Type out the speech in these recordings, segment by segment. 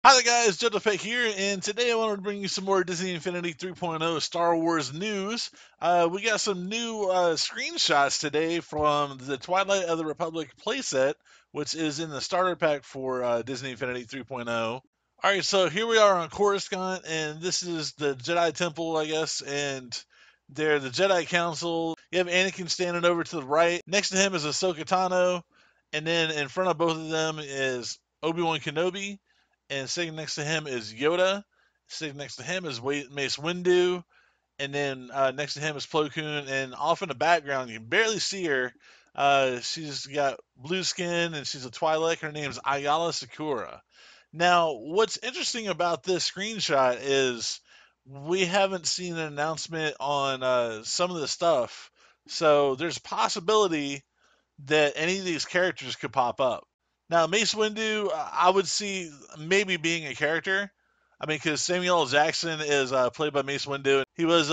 Hi there guys, jojopetv here, and today I wanted to bring you some more Disney Infinity 3.0 Star Wars news. We got some new screenshots today from the Twilight of the Republic playset, which is in the starter pack for Disney Infinity 3.0. Alright, so here we are on Coruscant, and this is the Jedi Temple, I guess, and they're the Jedi Council. You have Anakin standing over to the right. Next to him is Ahsoka Tano, and then in front of both of them is Obi-Wan Kenobi, and sitting next to him is Yoda. Sitting next to him is Mace Windu, and then next to him is Plo Koon. And off in the background, you can barely see her. She's got blue skin, and she's a Twi'lek. Her name's Ayala Sakura. Now, what's interesting about this screenshot is we haven't seen an announcement on some of the stuff, so there's a possibility that any of these characters could pop up. Now, Mace Windu, I would see maybe being a character. I mean, because Samuel L. Jackson is played by Mace Windu. He was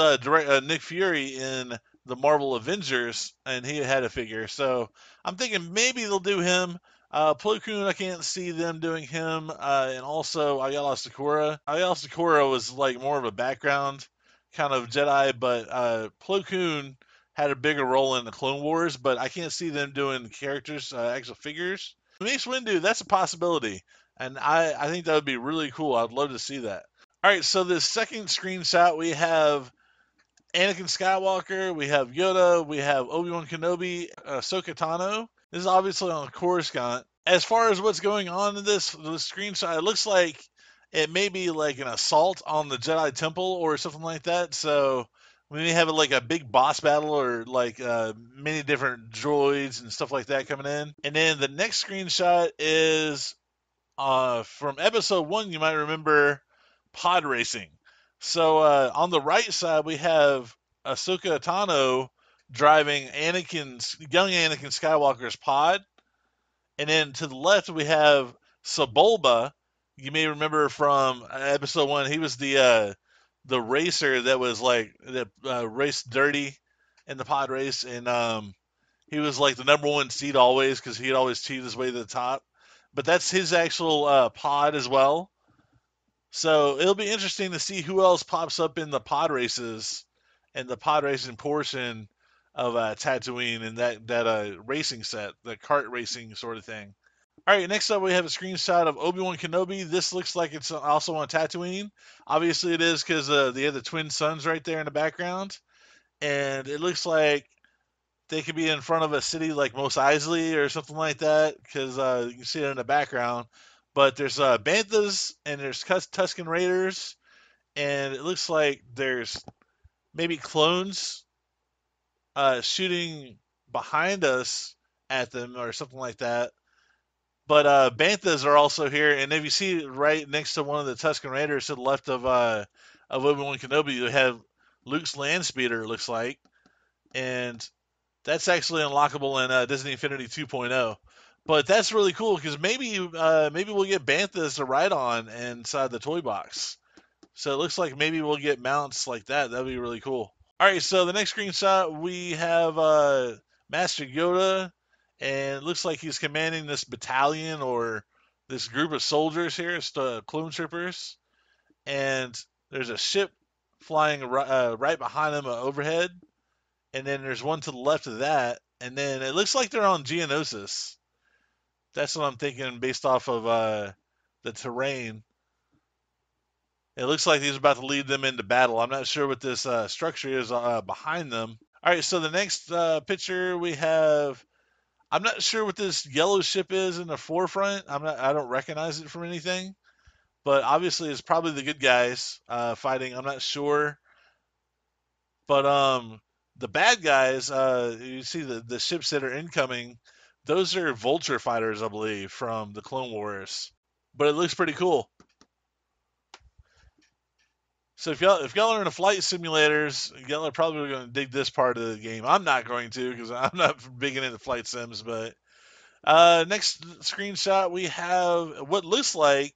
Nick Fury in the Marvel Avengers, and he had a figure. So I'm thinking maybe they'll do him. Plo Koon, I can't see them doing him. And also Ayala Sakura. Ayala Sakura was like more of a background kind of Jedi, but Plo Koon had a bigger role in the Clone Wars, but I can't see them doing characters, actual figures. Mace Windu, that's a possibility, and I think that would be really cool. I'd love to see that. All right, so this second screenshot, we have Anakin Skywalker, we have Yoda, we have Obi-Wan Kenobi, Ahsoka Tano. This is obviously on Coruscant. As far as what's going on in this screenshot, it looks like it may be like an assault on the Jedi Temple or something like that. So we may have like a big boss battle or like many different droids and stuff like that coming in. And then the next screenshot is from episode 1. You might remember pod racing. So on the right side, we have Ahsoka Tano driving young Anakin Skywalker's pod. And then to the left, we have Sebulba. You may remember from episode 1, he was the racer that was like that raced dirty in the pod race, and he was like the number one seed always because he'd always cheat his way to the top. But that's his actual pod as well. So it'll be interesting to see who else pops up in the pod races and the pod racing portion of Tatooine and that racing set, the kart racing sort of thing. All right, next up we have a screenshot of Obi-Wan Kenobi. This looks like it's also on Tatooine. Obviously it is because they have the twin suns right there in the background. And it looks like they could be in front of a city like Mos Eisley or something like that because you can see it in the background. But there's Banthas and there's Tusken Raiders, and it looks like there's maybe clones shooting behind us at them or something like that. But Banthas are also here, and if you see right next to one of the Tusken Raiders to the left of Obi-Wan Kenobi, you have Luke's land speeder, it looks like, and that's actually unlockable in Disney Infinity 2.0. But that's really cool because maybe we'll get Banthas to ride on inside the toy box. So it looks like maybe we'll get mounts like that. That'd be really cool. All right, so the next screenshot we have Master Yoda, and it looks like he's commanding this battalion or this group of soldiers here. It's the clone troopers, and there's a ship flying right behind them overhead, and then there's one to the left of that, and then it looks like they're on Geonosis. That's what I'm thinking based off of the terrain. It looks like he's about to lead them into battle. I'm not sure what this structure is behind them. All right, so the next picture we have. I'm not sure what this yellow ship is in the forefront. I don't recognize it from anything, but obviously it's probably the good guys fighting. I'm not sure, but the bad guys. You see the ships that are incoming. Those are vulture fighters, I believe, from the Clone Wars. But it looks pretty cool. So if y'all are into flight simulators, y'all are probably going to dig this part of the game. I'm not going to because I'm not big into flight sims. But next screenshot we have what looks like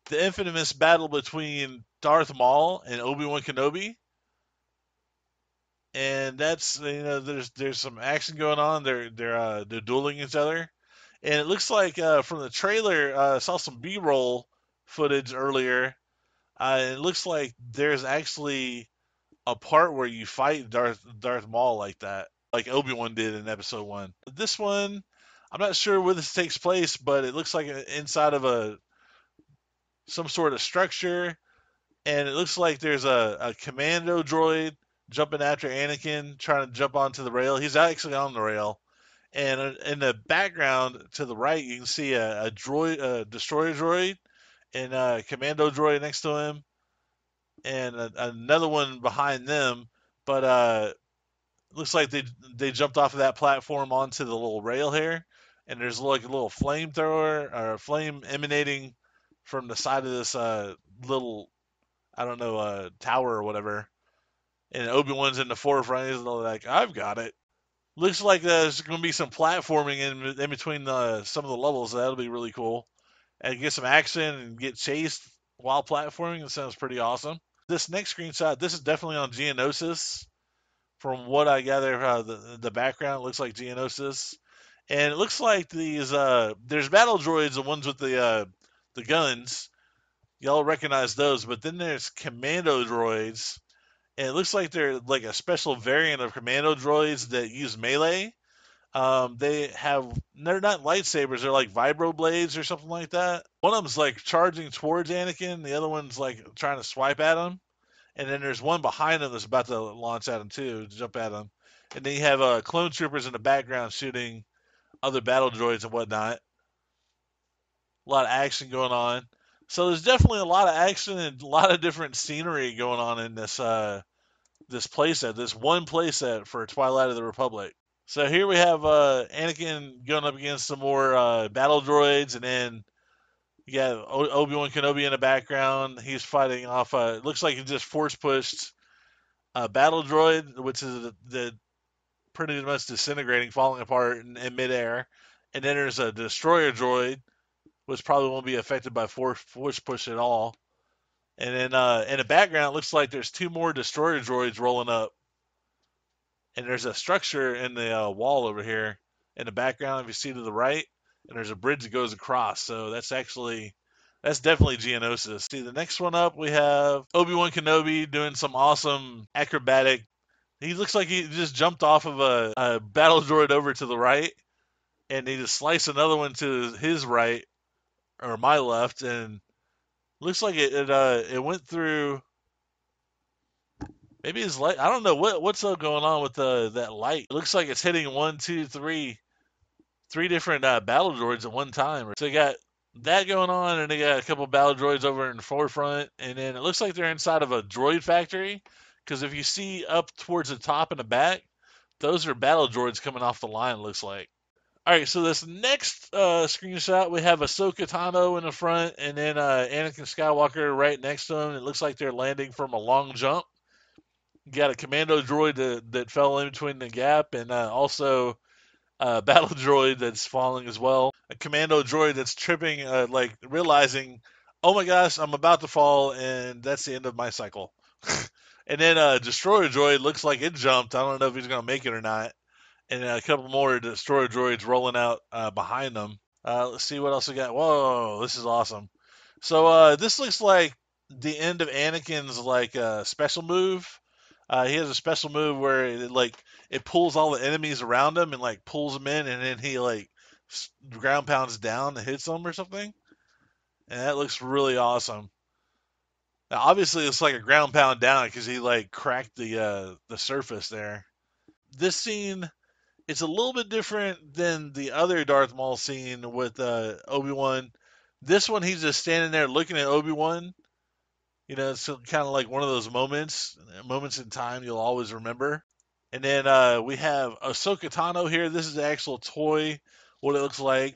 the infamous battle between Darth Maul and Obi-Wan Kenobi. And that's there's some action going on. They're dueling each other, and it looks like from the trailer I saw some B-roll footage earlier. It looks like there's actually a part where you fight Darth Maul like that, like Obi-Wan did in Episode One. This one, I'm not sure where this takes place, but it looks like inside of some sort of structure, and it looks like there's a commando droid jumping after Anakin, trying to jump onto the rail. He's actually on the rail, and in the background to the right, you can see a droid, a destroyer droid, and a commando droid next to him, and another one behind them. But looks like they jumped off of that platform onto the little rail here, and there's like a little flamethrower or a flame emanating from the side of this little, I don't know, tower or whatever. And Obi-Wan's in the forefront. He's like, I've got it. Looks like there's going to be some platforming in between some of the levels. So that'll be really cool. And get some action and get chased while platforming. It sounds pretty awesome. This next screenshot, this is definitely on Geonosis. From what I gather, the background looks like Geonosis, and it looks like these there's battle droids, the ones with the guns. Y'all recognize those, but then there's commando droids, and it looks like they're like a special variant of commando droids that use melee. They're not lightsabers, they're like vibro blades or something like that. One of them's like charging towards Anakin, the other one's like trying to swipe at him. And then there's one behind him that's about to launch at him too, jump at him. And then you have clone troopers in the background shooting other battle droids and whatnot. A lot of action going on. So there's definitely a lot of action and a lot of different scenery going on in this playset, this one playset for Twilight of the Republic. So here we have Anakin going up against some more battle droids, and then you got Obi-Wan Kenobi in the background. He's fighting off. It looks like he just force pushed a battle droid, which is the pretty much disintegrating, falling apart in midair. And then there's a destroyer droid, which probably won't be affected by force push at all. And then in the background, it looks like there's two more destroyer droids rolling up. And there's a structure in the wall over here in the background, if you see to the right. And there's a bridge that goes across. So that's definitely Geonosis. See, the next one up, we have Obi-Wan Kenobi doing some awesome acrobatic. He looks like he just jumped off of a battle droid over to the right, and he just sliced another one to his right, or my left, and looks like it went through maybe his light. I don't know what's up going on with that light. It looks like it's hitting one, two, three different battle droids at one time. So you got that going on, and they got a couple battle droids over in the forefront, and then it looks like they're inside of a droid factory, because if you see up towards the top and the back, those are battle droids coming off the line, looks like. All right, so this next screenshot, we have Ahsoka Tano in the front, and then Anakin Skywalker right next to him. It looks like they're landing from a long jump. You got a commando droid that fell in between the gap, and also a battle droid that's falling as well. A commando droid that's tripping, like realizing, oh my gosh, I'm about to fall, and that's the end of my cycle. And then a destroyer droid looks like it jumped. I don't know if he's going to make it or not. And a couple more destroyer droids rolling out behind them. Let's see what else we got. Whoa, this is awesome. So this looks like the end of Anakin's like special move. He has a special move where it pulls all the enemies around him and like pulls them in, and then he like ground pounds down and hits them or something. And that looks really awesome. Now, obviously, it's like a ground pound down because he like cracked the surface there. This scene, it's a little bit different than the other Darth Maul scene with Obi-Wan. This one, he's just standing there looking at Obi-Wan. You know, it's kind of like one of those moments in time you'll always remember. And then we have Ahsoka Tano here. This is the actual toy, what it looks like.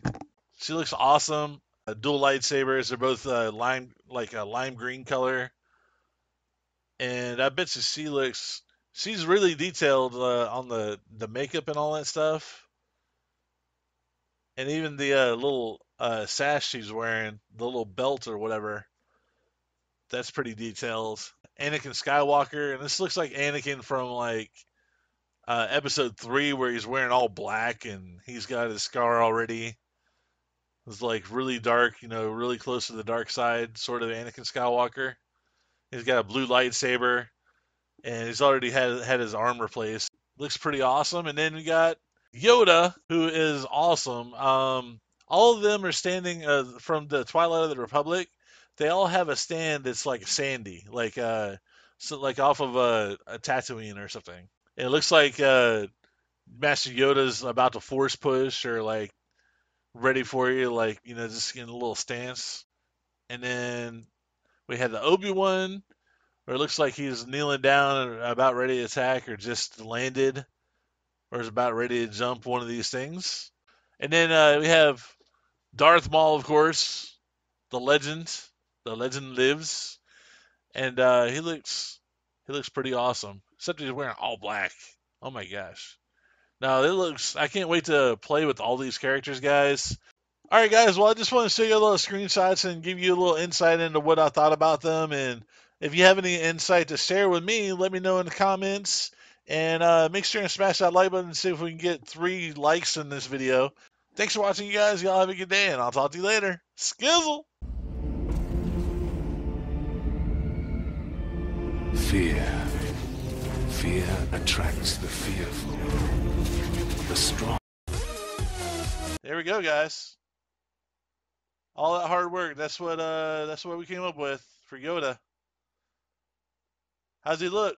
She looks awesome. Dual lightsabers. They're both a lime green color. And I bet you she's really detailed on the makeup and all that stuff. And even the little sash she's wearing, the little belt or whatever, that's pretty detailed. Anakin Skywalker, and this looks like Anakin from like episode 3, where he's wearing all black and he's got his scar already. It's like really dark, really close to the dark side, sort of Anakin Skywalker. He's got a blue lightsaber, and he's already had his arm replaced. Looks pretty awesome. And then we got Yoda, who is awesome. All of them are standing from the Twilight of the Republic. They all have a stand that's like sandy, like off of a Tatooine or something. And it looks like Master Yoda's about to force push or like ready for you, like just in a little stance. And then we had the Obi-Wan, where it looks like he's kneeling down and about ready to attack, or just landed, or is about ready to jump one of these things. And then we have Darth Maul, of course, the legend. The legend lives, and he looks pretty awesome. Except he's wearing all black. Oh my gosh! No, it looks. I can't wait to play with all these characters, guys. All right, guys. Well, I just want to show you a little screenshots and give you a little insight into what I thought about them. And if you have any insight to share with me, let me know in the comments. And make sure and smash that like button and see if we can get 3 likes in this video. Thanks for watching, you guys. Y'all have a good day, and I'll talk to you later. Skizzle! Fear. Fear attracts the fearful. The strong. There we go, guys. All that hard work. That's what we came up with for Yoda. How's he look?